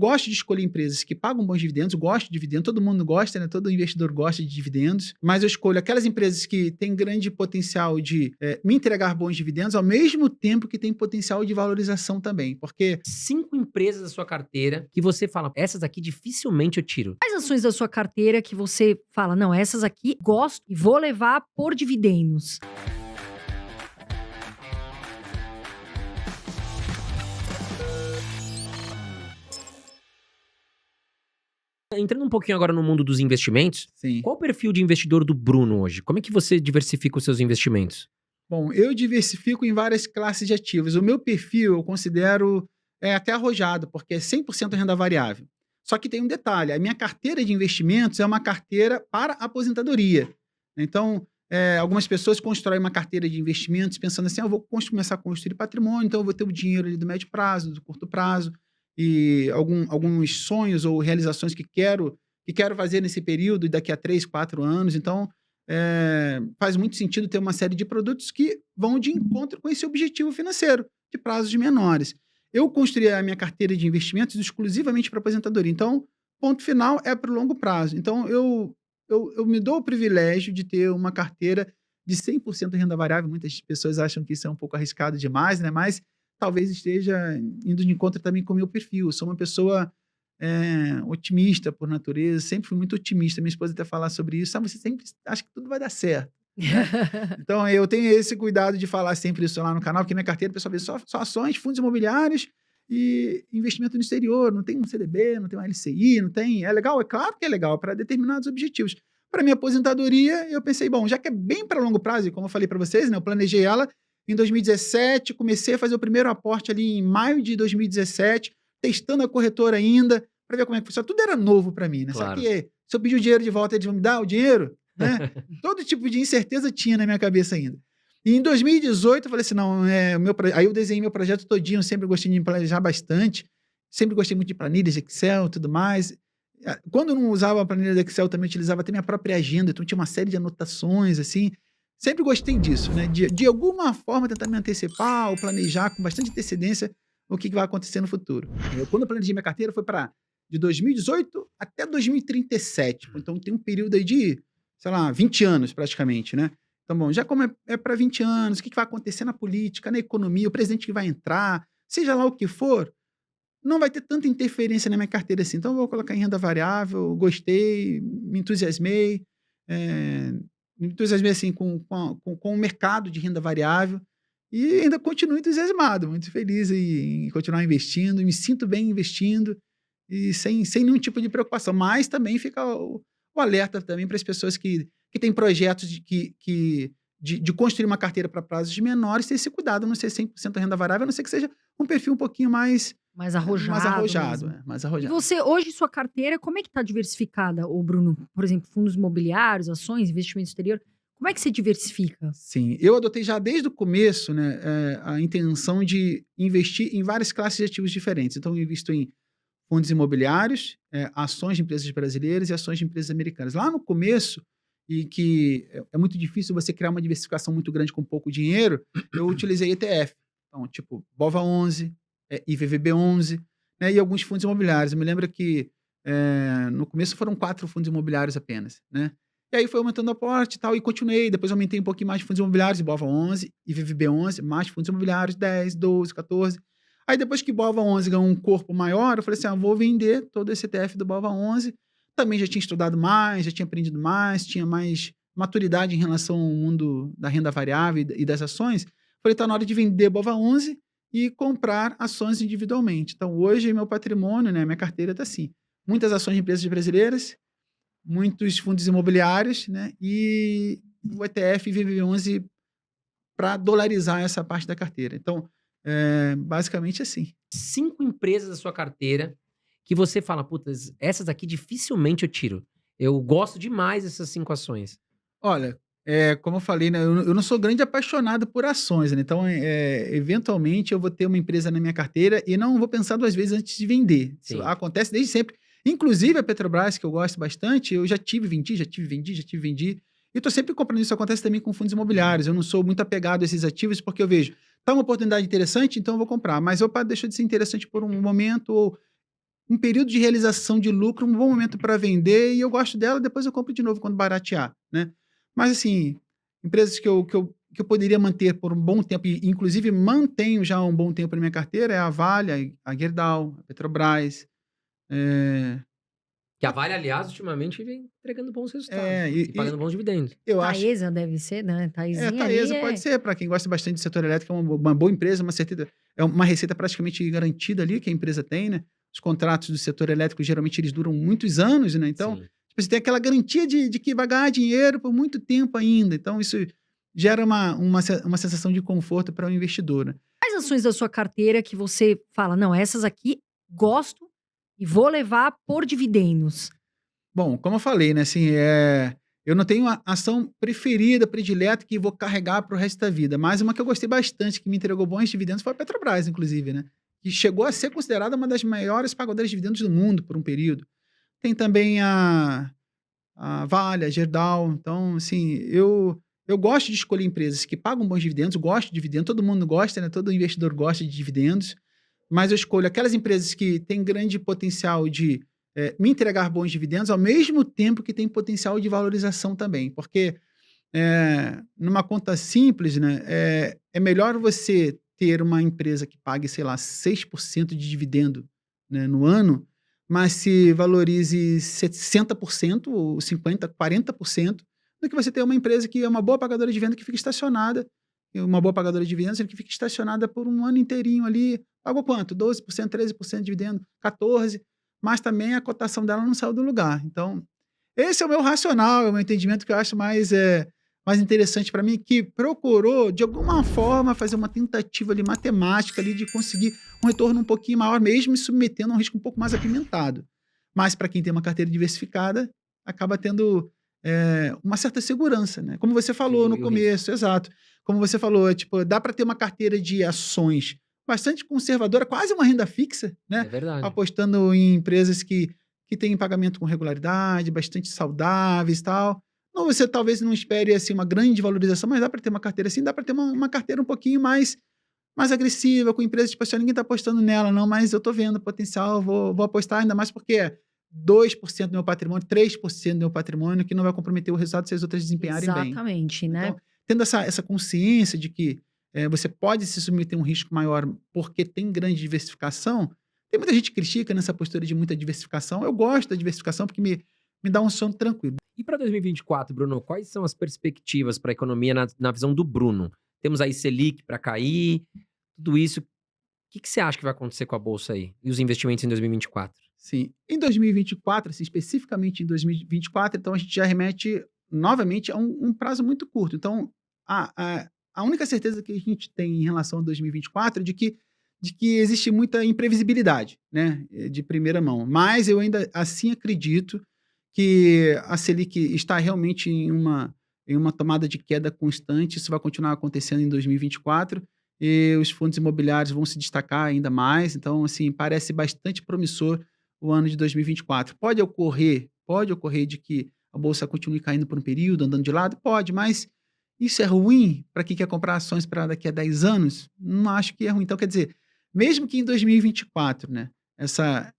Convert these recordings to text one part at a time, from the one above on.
gosto de escolher empresas que pagam bons dividendos, gosto de dividendos, todo mundo gosta, né? Todo investidor gosta de dividendos, mas eu escolho aquelas empresas que têm grande potencial de me entregar bons dividendos, ao mesmo tempo que tem potencial de valorização também, porque 5 empresas da sua carteira que você fala, essas aqui dificilmente eu tiro. Quais ações da sua carteira que você fala, não, essas aqui gosto e vou levar por dividendos? Entrando um pouquinho agora no mundo dos investimentos, sim. qual o perfil de investidor do Bruno hoje? Como é que você diversifica os seus investimentos? Bom, eu diversifico em várias classes de ativos. O meu perfil eu considero até arrojado, porque é 100% renda variável. Só que tem um detalhe, a minha carteira de investimentos é uma carteira para aposentadoria. Então, algumas pessoas constroem uma carteira de investimentos pensando assim, eu vou começar a construir patrimônio, então eu vou ter o dinheiro ali do médio prazo, do curto prazo, e alguns sonhos ou realizações que quero fazer nesse período, daqui a 3, 4 anos. Então, faz muito sentido ter uma série de produtos que vão de encontro com esse objetivo financeiro, de prazos menores. Eu construí a minha carteira de investimentos exclusivamente para aposentadoria. Então, ponto final é para o longo prazo. Então, eu me dou o privilégio de ter uma carteira de 100% renda variável. Muitas pessoas acham que isso é um pouco arriscado demais, né? Mas talvez esteja indo de encontro também com o meu perfil. Eu sou uma pessoa otimista por natureza, sempre fui muito otimista. Minha esposa até falar sobre isso. Você sempre acha que tudo vai dar certo. Então, eu tenho esse cuidado de falar sempre isso lá no canal, porque minha carteira, o pessoal vê só ações, fundos imobiliários e investimento no exterior. Não tem um CDB, não tem um LCI, não tem... É legal? É claro que é legal para determinados objetivos. Para minha aposentadoria, eu pensei, bom, já que é bem para longo prazo, e como eu falei para vocês, né, eu planejei ela em 2017, comecei a fazer o primeiro aporte ali em maio de 2017, testando a corretora ainda, para ver como é que funciona. Tudo era novo para mim, né? Claro. Só que se eu pedir o dinheiro de volta, eles vão me dar o dinheiro, né? Todo tipo de incerteza tinha na minha cabeça ainda. E em 2018 eu falei assim, não, aí eu desenhei meu projeto todinho, sempre gostei de me planejar bastante, sempre gostei muito de planilhas, Excel e tudo mais. Quando eu não usava a planilha do Excel, eu também utilizava até minha própria agenda, então tinha uma série de anotações, assim. Sempre gostei disso, né? De alguma forma tentar me antecipar ou planejar com bastante antecedência o que vai acontecer no futuro. Quando eu planejei minha carteira foi de 2018 até 2037. Então tem um período aí de, sei lá, 20 anos praticamente, né? Então, bom, já como é para 20 anos, o que vai acontecer na política, na economia, o presidente que vai entrar, seja lá o que for, não vai ter tanta interferência na minha carteira assim. Então eu vou colocar em renda variável, gostei, me entusiasmei, assim com o mercado de renda variável e ainda continuo entusiasmado, muito feliz em continuar investindo, me sinto bem investindo e sem nenhum tipo de preocupação, mas também fica o alerta também para as pessoas que têm projetos de construir uma carteira para prazos menores, ter esse cuidado, não ser 100% renda variável, a não ser que seja um perfil um pouquinho mais arrojado. Mais arrojado. E você, hoje, sua carteira, como é que está diversificada, ô Bruno? Por exemplo, fundos imobiliários, ações, investimento exterior. Como é que você diversifica? Sim, eu adotei já desde o começo, né, a intenção de investir em várias classes de ativos diferentes. Então, eu invisto em fundos imobiliários, ações de empresas brasileiras e ações de empresas americanas. Lá no começo, e que é muito difícil você criar uma diversificação muito grande com pouco dinheiro, eu utilizei ETF. Então, tipo, BOVA11, IVVB11, né, e alguns fundos imobiliários. Eu me lembro que no começo foram 4 fundos imobiliários apenas, né? E aí foi aumentando o aporte e tal, e continuei. Depois aumentei um pouquinho mais de fundos imobiliários, BOVA11, IVVB11, mais fundos imobiliários, 10, 12, 14. Aí depois que BOVA11 ganhou um corpo maior, eu falei assim, vou vender todo esse ETF do BOVA11. Também já tinha estudado mais, já tinha aprendido mais, tinha mais maturidade em relação ao mundo da renda variável e das ações. Falei, tá na hora de vender BOVA11 e comprar ações individualmente. Então, hoje, meu patrimônio, né, minha carteira está assim. Muitas ações de empresas brasileiras, muitos fundos imobiliários, né, e o ETF VV11 para dolarizar essa parte da carteira. Então, basicamente assim. 5 empresas da sua carteira que você fala, putas, essas aqui dificilmente eu tiro. Eu gosto demais dessas 5 ações. Olha, como eu falei, né, eu não sou grande apaixonado por ações, né? Então, eventualmente, eu vou ter uma empresa na minha carteira e não vou pensar 2 vezes antes de vender. Isso acontece desde sempre. Inclusive, a Petrobras, que eu gosto bastante, eu já vendi. E estou sempre comprando. Isso acontece também com fundos imobiliários. Eu não sou muito apegado a esses ativos porque eu vejo, tá uma oportunidade interessante, então eu vou comprar. Mas, opa, deixou de ser interessante por um momento, ou um período de realização de lucro, um bom momento para vender, e eu gosto dela, depois eu compro de novo quando baratear, né? Mas, assim, empresas que eu poderia manter por um bom tempo, e inclusive mantenho já um bom tempo na minha carteira, é a Vale, a Gerdau, a Petrobras. Que a Vale, aliás, ultimamente vem entregando bons resultados, né? E E pagando bons dividendos. eu acho. Taesa deve ser, né? Taizinha ali Taesa pode ser, para quem gosta bastante do setor elétrico, é uma boa empresa, é uma receita praticamente garantida ali que a empresa tem, né? Os contratos do setor elétrico, geralmente, eles duram muitos anos, né? Então, Sim. tipo, você tem aquela garantia de que vai ganhar dinheiro por muito tempo ainda. Então, isso gera uma sensação de conforto para o investidor, né? Quais ações da sua carteira que você fala, não, essas aqui gosto e vou levar por dividendos? Bom, como eu falei, né, assim, eu não tenho uma ação preferida, predileta, que vou carregar para o resto da vida, mas uma que eu gostei bastante, que me entregou bons dividendos, foi a Petrobras, inclusive, né? Que chegou a ser considerada uma das maiores pagadoras de dividendos do mundo por um período. Tem também a Vale, a Gerdau. Então, assim, eu gosto de escolher empresas que pagam bons dividendos, gosto de dividendos, todo mundo gosta, né? Todo investidor gosta de dividendos, mas eu escolho aquelas empresas que têm grande potencial de me entregar bons dividendos, ao mesmo tempo que tem potencial de valorização também. Porque numa conta simples, né, é melhor você ter uma empresa que pague, sei lá, 6% de dividendo, né, no ano, mas se valorize 60% ou 50%, 40%, do que você ter uma empresa que é uma boa pagadora de venda que fica estacionada, uma boa pagadora de dividendos que fica estacionada por um ano inteirinho ali. Pagou quanto? 12%, 13% de dividendo, 14%, mas também a cotação dela não saiu do lugar. Então, esse é o meu racional, é o meu entendimento que eu acho mais interessante para mim, que procurou, de alguma forma, fazer uma tentativa ali, matemática ali, de conseguir um retorno um pouquinho maior, mesmo me submetendo a um risco um pouco mais apimentado. Mas para quem tem uma carteira diversificada, acaba tendo uma certa segurança, né? Como você falou no começo, exato. Como você falou, tipo, dá para ter uma carteira de ações bastante conservadora, quase uma renda fixa, né? É verdade. Apostando em empresas que têm pagamento com regularidade, bastante saudáveis e tal. Não, você talvez não espere assim, uma grande valorização, mas dá para ter uma carteira assim, dá para ter uma carteira um pouquinho mais agressiva, com empresas, tipo assim, ninguém está apostando nela, não, mas eu estou vendo potencial, vou apostar, ainda mais porque é 2% do meu patrimônio, 3% do meu patrimônio, que não vai comprometer o resultado se as outras desempenharem bem. Exatamente, né? Então, tendo essa consciência de que você pode se submeter a um risco maior porque tem grande diversificação. Tem muita gente que critica nessa postura de muita diversificação. Eu gosto da diversificação porque me dá um sono tranquilo. E para 2024, Bruno, quais são as perspectivas para a economia na visão do Bruno? Temos aí Selic para cair, tudo isso. O que você acha que vai acontecer com a Bolsa aí? E os investimentos em 2024? Sim. Em 2024, assim, especificamente em 2024, então a gente já remete novamente a um prazo muito curto. Então, a única certeza que a gente tem em relação a 2024 é de que existe muita imprevisibilidade, né, de primeira mão. Mas eu ainda assim acredito que a Selic está realmente em uma tomada de queda constante. Isso vai continuar acontecendo em 2024 e os fundos imobiliários vão se destacar ainda mais. Então, assim, parece bastante promissor o ano de 2024. Pode ocorrer de que a bolsa continue caindo por um período, andando de lado? Pode, mas isso é ruim para quem quer comprar ações para daqui a 10 anos? Não acho que é ruim. Então, quer dizer, mesmo que em 2024, né, essa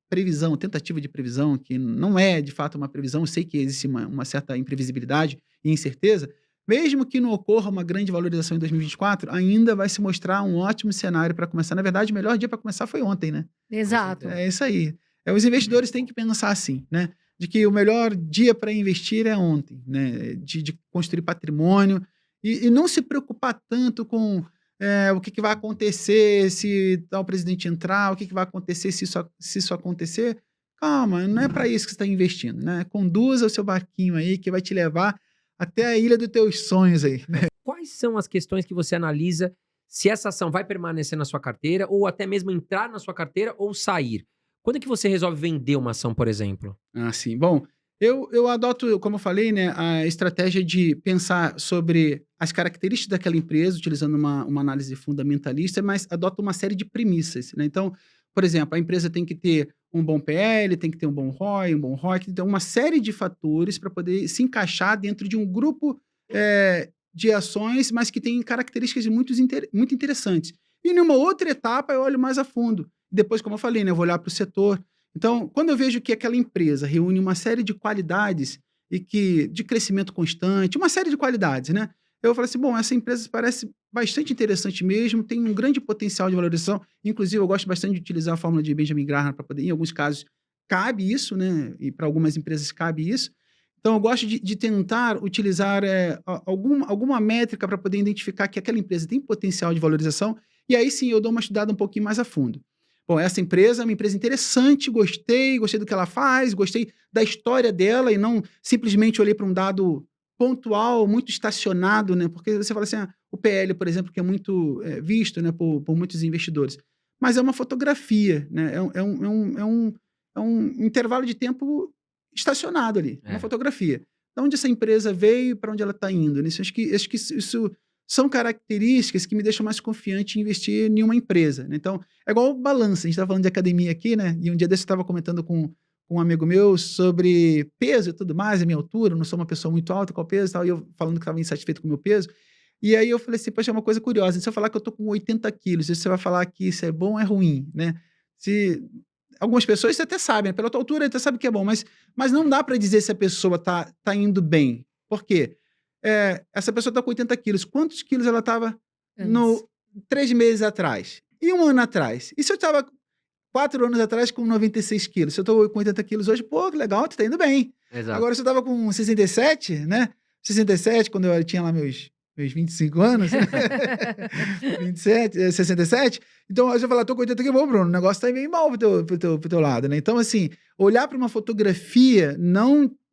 previsão, tentativa de previsão, que não é de fato uma previsão, eu sei que existe uma certa imprevisibilidade e incerteza, mesmo que não ocorra uma grande valorização em 2024, ainda vai se mostrar um ótimo cenário para começar. Na verdade, o melhor dia para começar foi ontem, né? Exato. É isso aí. Os investidores têm que pensar assim, né? De que o melhor dia para investir é ontem, né? De construir patrimônio e não se preocupar tanto com o que vai acontecer se tal presidente entrar, o que vai acontecer se isso acontecer. Calma, não é para isso que você está investindo, né? Conduza o seu barquinho aí que vai te levar até a ilha dos teus sonhos aí. Né? Quais são as questões que você analisa se essa ação vai permanecer na sua carteira ou até mesmo entrar na sua carteira ou sair? Quando é que você resolve vender uma ação, por exemplo? Sim. Bom, eu adoto, como eu falei, né, a estratégia de pensar sobre as características daquela empresa, utilizando uma análise fundamentalista, mas adoto uma série de premissas, né? Então, por exemplo, a empresa tem que ter um bom PL, tem que ter um bom ROI, um bom ROIC, então uma série de fatores para poder se encaixar dentro de um grupo de ações, mas que tem características muito interessantes. E numa outra etapa eu olho mais a fundo Depois, como eu falei, né, eu vou olhar para o setor. Então, quando eu vejo que aquela empresa reúne uma série de qualidades e que de crescimento constante, uma série de qualidades, né? Eu falo assim, bom, essa empresa parece bastante interessante mesmo, tem um grande potencial de valorização. Inclusive, eu gosto bastante de utilizar a fórmula de Benjamin Graham para poder, em alguns casos, cabe isso, né? E para algumas empresas cabe isso. Então, eu gosto de tentar utilizar alguma métrica para poder identificar que aquela empresa tem potencial de valorização, e aí sim eu dou uma estudada um pouquinho mais a fundo. Bom, essa empresa é uma empresa interessante, gostei do que ela faz, gostei da história dela e não simplesmente olhei para um dado pontual, muito estacionado, né? Porque você fala assim, o PL, por exemplo, que é muito visto, né, por muitos investidores. Mas é uma fotografia, né? É um intervalo de tempo estacionado ali, uma fotografia. De onde essa empresa veio e para onde ela está indo. Né? Acho que isso são características que me deixam mais confiante em investir em uma empresa. Né? Então, é igual balança. A gente estava falando de academia aqui, né? E um dia desse eu estava comentando com um amigo meu sobre peso e tudo mais, a minha altura, eu não sou uma pessoa muito alta, qual peso e tal, e eu falando que estava insatisfeito com o meu peso. E aí eu falei assim, poxa, é uma coisa curiosa. Se eu falar que eu estou com 80 quilos, você vai falar que isso é bom ou é ruim, né? Algumas pessoas você até sabem, pela tua altura até sabe que é bom, mas não dá para dizer se a pessoa tá indo bem. Por quê? Essa pessoa está com 80 quilos. Quantos quilos ela estava 3 meses atrás? E 1 ano atrás? E se eu estava 4 anos atrás com 96 quilos? Se eu estou com 80 quilos hoje, pô, que legal, tu tá indo bem. Exato. Agora, se eu estava com 67, né? 67, quando eu tinha lá meus 25 anos, 27, 67. Então, você fala, tô com 80 quilos, bom, Bruno, o negócio tá meio mal pro teu lado, né? Então, assim, olhar para uma fotografia,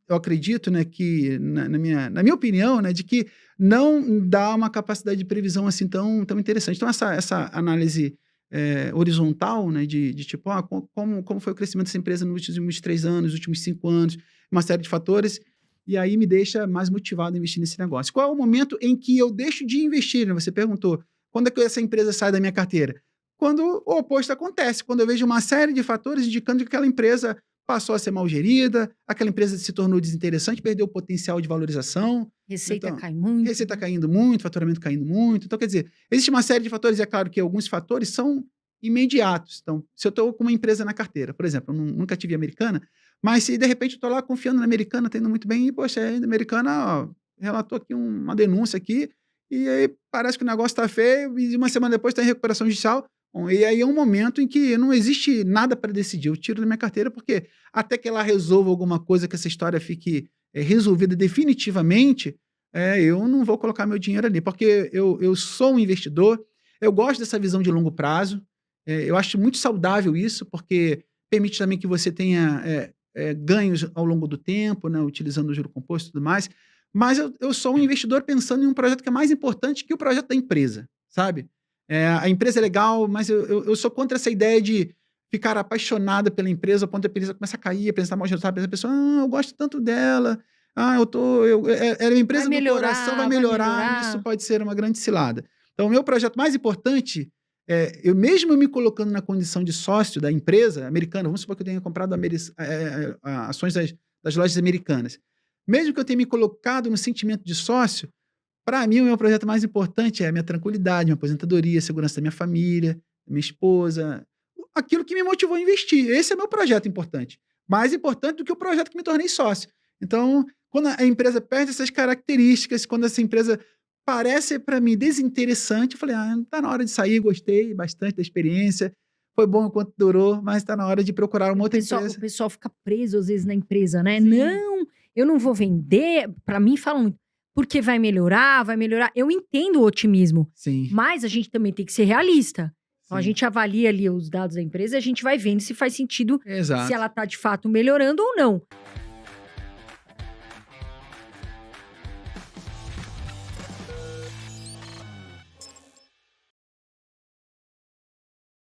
eu acredito, né, que, na minha opinião, né, de que não dá uma capacidade de previsão assim tão interessante. Então, essa análise horizontal, né, de tipo, como foi o crescimento dessa empresa nos últimos 3 anos, nos últimos 5 anos, uma série de fatores, e aí me deixa mais motivado a investir nesse negócio. Qual é o momento em que eu deixo de investir? Né? Você perguntou, quando é que essa empresa sai da minha carteira? Quando o oposto acontece, quando eu vejo uma série de fatores indicando que aquela empresa passou a ser mal gerida, aquela empresa se tornou desinteressante, perdeu o potencial de valorização. Receita cai muito. Receita caindo muito, faturamento caindo muito. Então, quer dizer, existe uma série de fatores, e é claro que alguns fatores são imediatos. Então, se eu estou com uma empresa na carteira, por exemplo, eu nunca tive Americana, mas se de repente eu estou lá confiando na Americana, tendo muito bem, e poxa, a Americana relatou aqui uma denúncia aqui, e aí parece que o negócio está feio, e uma semana depois está em recuperação judicial. Bom, e aí é um momento em que não existe nada para decidir. Eu tiro da minha carteira porque até que ela resolva alguma coisa, que essa história fique resolvida definitivamente, eu não vou colocar meu dinheiro ali, porque eu sou um investidor, eu gosto dessa visão de longo prazo, eu acho muito saudável isso, porque permite também que você tenha ganhos ao longo do tempo, né, utilizando o juro composto e tudo mais, mas eu sou um investidor pensando em um projeto que é mais importante que o projeto da empresa, sabe? A empresa é legal, mas eu sou contra essa ideia de ficar apaixonada pela empresa, ao ponto de a empresa começar a cair, apresentar mau resultado, a pessoa, eu gosto tanto dela, é uma empresa do coração, vai melhorar, isso pode ser uma grande cilada. Então, o meu projeto mais importante, mesmo me colocando na condição de sócio da empresa americana, vamos supor que eu tenha comprado ações das lojas americanas, mesmo que eu tenha me colocado no sentimento de sócio, para mim, o meu projeto mais importante é a minha tranquilidade, minha aposentadoria, a segurança da minha família, da minha esposa, aquilo que me motivou a investir. Esse é o meu projeto importante. Mais importante do que o projeto que me tornei sócio. Então, quando a empresa perde essas características, quando essa empresa parece para mim desinteressante, eu falei, tá na hora de sair, gostei bastante da experiência, foi bom enquanto durou, mas tá na hora de procurar uma outra empresa. O pessoal fica preso às vezes na empresa, né? Sim. Não, eu não vou vender. Para mim, falam muito. Porque vai melhorar. Eu entendo o otimismo. Sim. Mas a gente também tem que ser realista. Então, a Sim. gente avalia ali os dados da empresa e a gente vai vendo se faz sentido, Exato. se ela está de fato melhorando ou não.